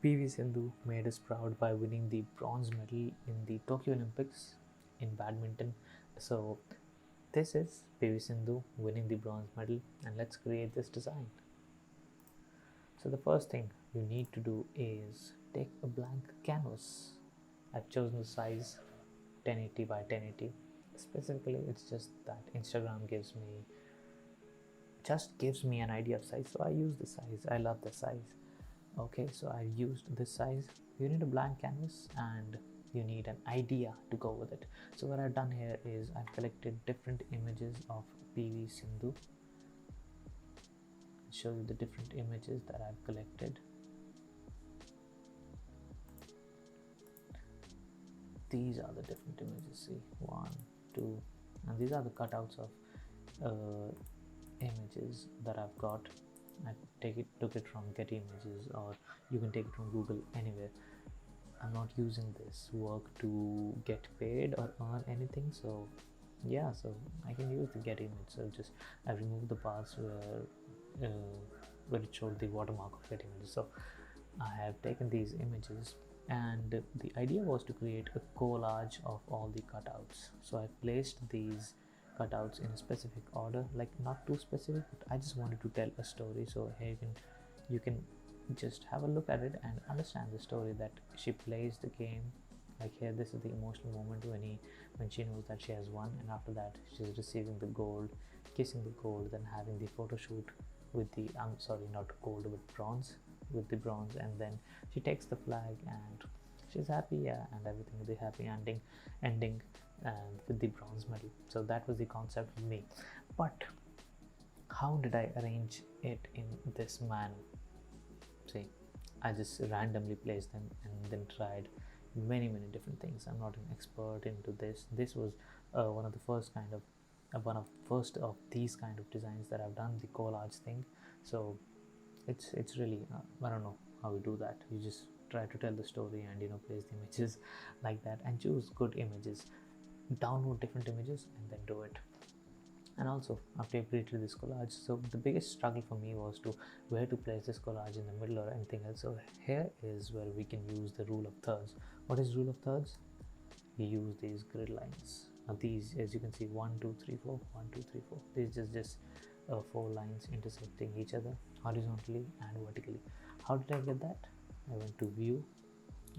PV Sindhu made us proud by winning the bronze medal in the Tokyo Olympics in badminton. So, this is PV Sindhu winning the bronze medal, and let's create this design. So, the first thing you need to do is take a blank canvas. I've chosen the size 1080 by 1080. Specifically, it's just that Instagram gives me an idea of size, so I use the size. I love the size. Okay, so I used this size. You need a blank canvas and you need an idea to go with it. So what I've done here is I've collected different images of PV Sindhu. I'll show you the different images that I've collected. These are the different images. See, 1, 2, and these are the cutouts of images that I've got. I took it from Getty Images, or you can take it from Google, anywhere. I'm not using this work to get paid or earn anything, so yeah, so I can use the Getty image. So just I removed the parts where it showed the watermark of Getty Images. So I have taken these images, and the idea was to create a collage of all the cutouts. So I placed these cutouts in a specific order, like not too specific, but I just wanted to tell a story. So here you can just have a look at it and understand the story that she plays the game. Like here, this is the emotional moment when she knows that she has won, and after that she's receiving the gold, kissing the gold, then having the photo shoot with the not gold but bronze, with the bronze, and then she takes the flag and she's happy, yeah, and everything with the happy ending with the bronze medal. So that was the concept for me. But how did I arrange it in this manner? See, I just randomly placed them and then tried many different things. I'm not an expert into this. This was one of the first of these kind of designs that I've done, the collage thing. So it's really I don't know how we do that. You just try to tell the story and place the images like that and choose good images, download different images and then do it. And also, after I created this collage, so the biggest struggle for me was to where to place this collage, in the middle or anything else. So here is where we can use the rule of thirds. What is rule of thirds? You use these grid lines. Now these, as you can see, 1 2 3 4, 1 2 3 4. These just 4 lines intersecting each other horizontally and vertically. How did I get that? I went to view,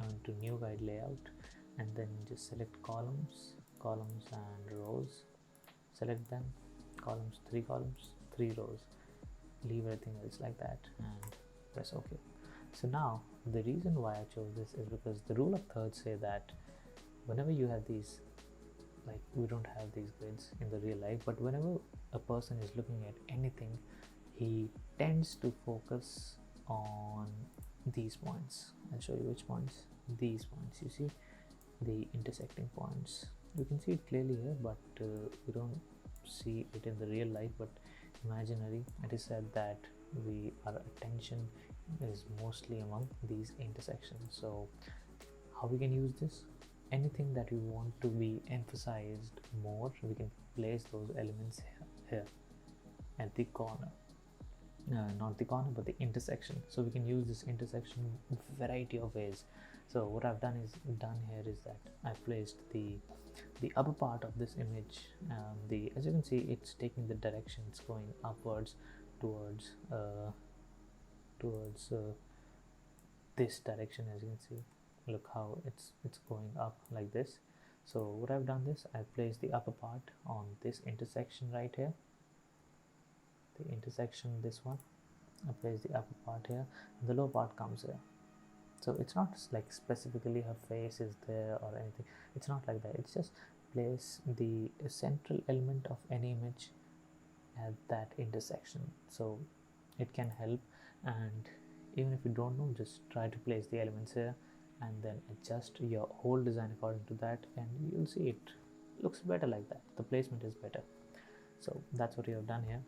I went to new guide layout, and then just select columns and rows. Select them, columns, 3 rows, leave everything else like that and press OK. So now the reason why I chose this is because the rule of thirds say that whenever you have these, like we don't have these grids in the real life, but whenever a person is looking at anything, he tends to focus on these points. I'll show you which points. These points, you see the intersecting points. You can see it clearly here, but we don't see it in the real life, but imaginary. It is said that our attention is mostly among these intersections. So how we can use this? Anything that we want to be emphasized more, we can place those elements here at the corner. Not the corner but the intersection. So we can use this intersection variety of ways. So what I've done here is that I placed the upper part of this image. As you can see, it's taking the direction, it's going upwards towards this direction. As you can see, look how it's going up like this. So what I've done is I placed the upper part on this intersection right here, the intersection, this one. I place the upper part here and the lower part comes here. So it's not like specifically her face is there or anything. It's not like that. It's just place the central element of any image at that intersection. So it can help, and even if you don't know, just try to place the elements here and then adjust your whole design according to that, and you'll see it looks better like that. The placement is better. So that's what you have done here,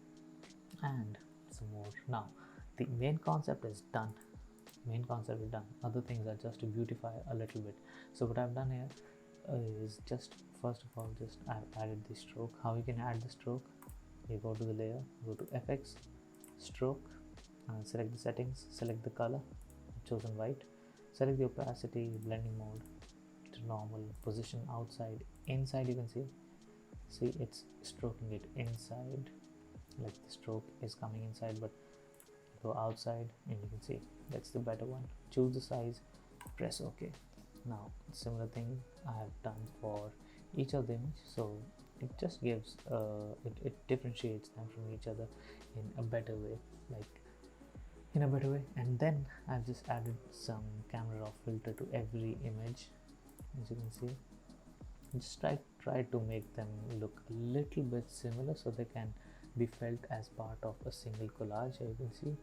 and some more. Now the main concept is done. Other things are just to beautify a little bit. So what I've done here is just first of all, just I've added the stroke. How you can add the stroke? You go to the layer, go to FX, stroke, select the settings, select the color, I've chosen white, Select the opacity, blending mode to normal, position outside, inside. You can see it's stroking it inside, like the stroke is coming inside, but go outside and you can see that's the better one. Choose the size, press OK. Now similar thing I have done for each of the image, so it just gives it differentiates them from each other in a better way, and then I've just added some camera raw filter to every image. As you can see, just try to make them look a little bit similar so they can be felt as part of a single collage. As you can see,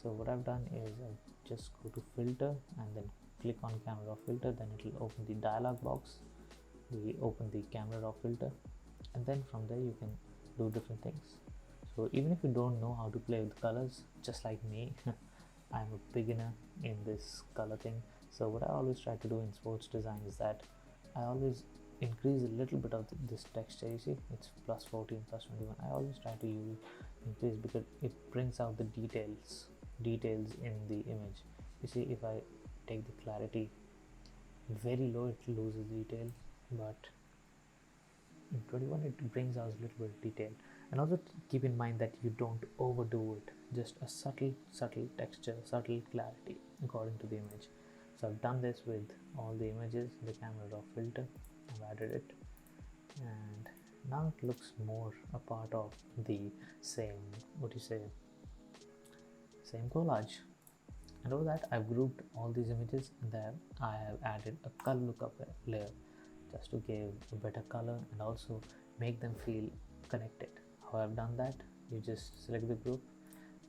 so what I've done is I just go to filter and then click on camera raw filter, then it will open the dialog box. We open the camera raw filter, and then from there you can do different things. So even if you don't know how to play with colors, just like me, I'm a beginner in this color thing. So what I always try to do in sports design is that I always increase a little bit of this texture. You see, it's plus 14, plus 21. I always try to increase because it brings out the details in the image. You see, if I take the clarity very low, it loses detail, but in 21 it brings out a little bit of detail. And also keep in mind that you don't overdo it, just a subtle texture, subtle clarity according to the image. So I've done this with all the images, the camera raw filter, I've added it, and now it looks more a part of the same collage. And over that I've grouped all these images, and then I have added a color lookup layer just to give a better color and also make them feel connected. How I've done that, you just select the group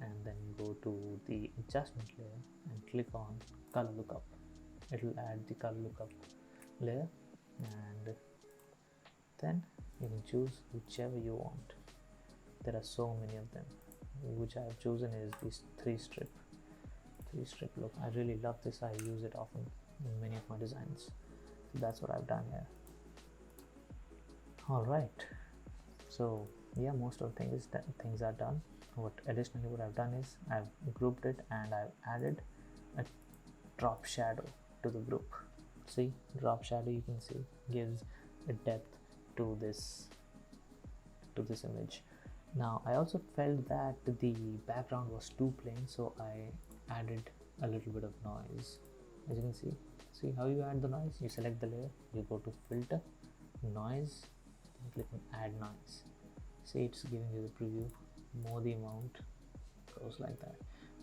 and then go to the adjustment layer and click on color lookup. It will add the color lookup layer, and then you can choose whichever you want. There are so many of them. Which I have chosen is this three strip look. I really love this. I use it often in many of my designs. So that's what I've done here. Alright, so yeah, most of the things are done. What I've done is I've grouped it and I've added a drop shadow to the group. See, drop shadow, you can see, gives a depth to this image. Now I also felt that the background was too plain, so I added a little bit of noise. As you can see how you add the noise. You select the layer, you go to filter, noise, then click on add noise. See, it's giving you the preview. More the amount goes like that,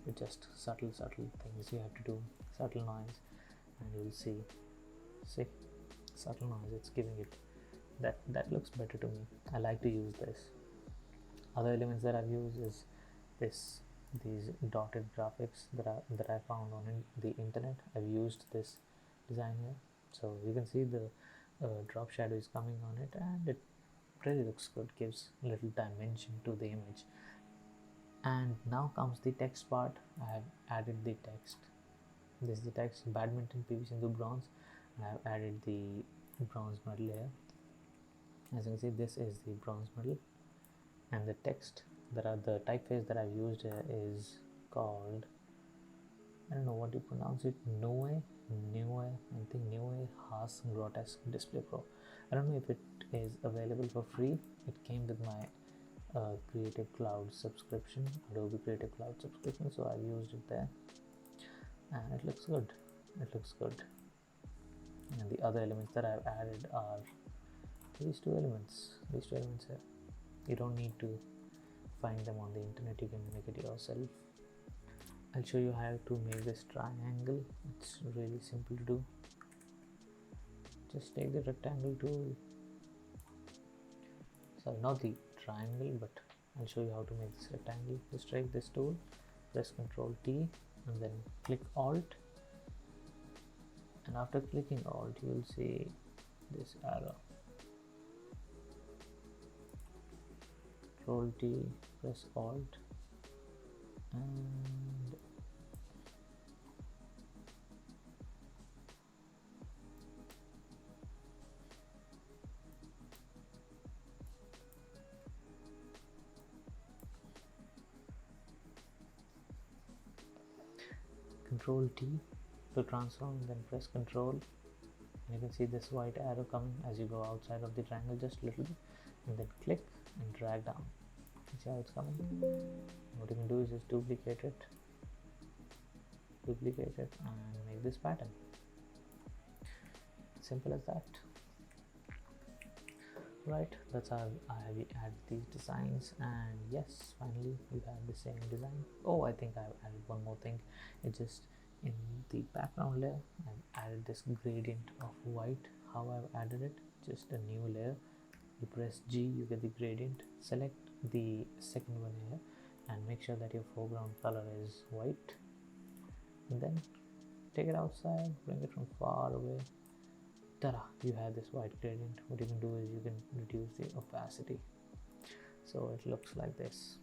with just subtle things you have to do, subtle noise, and you will see subtle noise. It's giving it that looks better to me. I like to use this. Other elements that I've used is these dotted graphics that I found on the internet. I've used this design here, so you can see the drop shadow is coming on it, and it really looks good, gives a little dimension to the image. And now comes the text part. I have added the text. This is the text: badminton PV Sindhu bronze, and I have added the bronze medal here. As you can see, this is the bronze medal, and the text the typeface that I've used here is called, I don't know what you pronounce it, Neue Haas Grotesque Display Pro. I don't know if it is available for free. It came with my Creative Cloud subscription, Adobe Creative Cloud subscription, so I've used it there, and it looks good. And the other elements that I've added are these two elements here. You don't need to find them on the internet, you can make it yourself. I'll show you how to make this triangle. It's really simple to do. Just take the rectangle tool, sorry, not the triangle, but I'll show you how to make this rectangle. Just take this tool, press Ctrl T, and then click Alt, and after clicking Alt you will see this arrow. Ctrl T, press Alt, and Ctrl T, To transform, then press Control, and you can see this white arrow coming as you go outside of the triangle just a little bit, and then click and drag down. See how it's coming? What you can do is just duplicate it, and make this pattern. Simple as that. Right, that's how I have added these designs, and yes, finally you have the same design. Oh, I think I've added one more thing. It's just in the background layer I've added this gradient of white. How I've added it, just a new layer, you press G, you get the gradient, select the second one here and make sure that your foreground color is white, and then take it outside, bring it from far away. Ta-da, you have this white gradient. What you can do is you can reduce the opacity so it looks like this,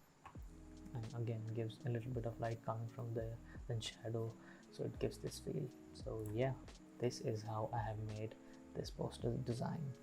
and again gives a little bit of light coming from there, then shadow, so it gives this feel. So yeah, this is how I have made this poster design.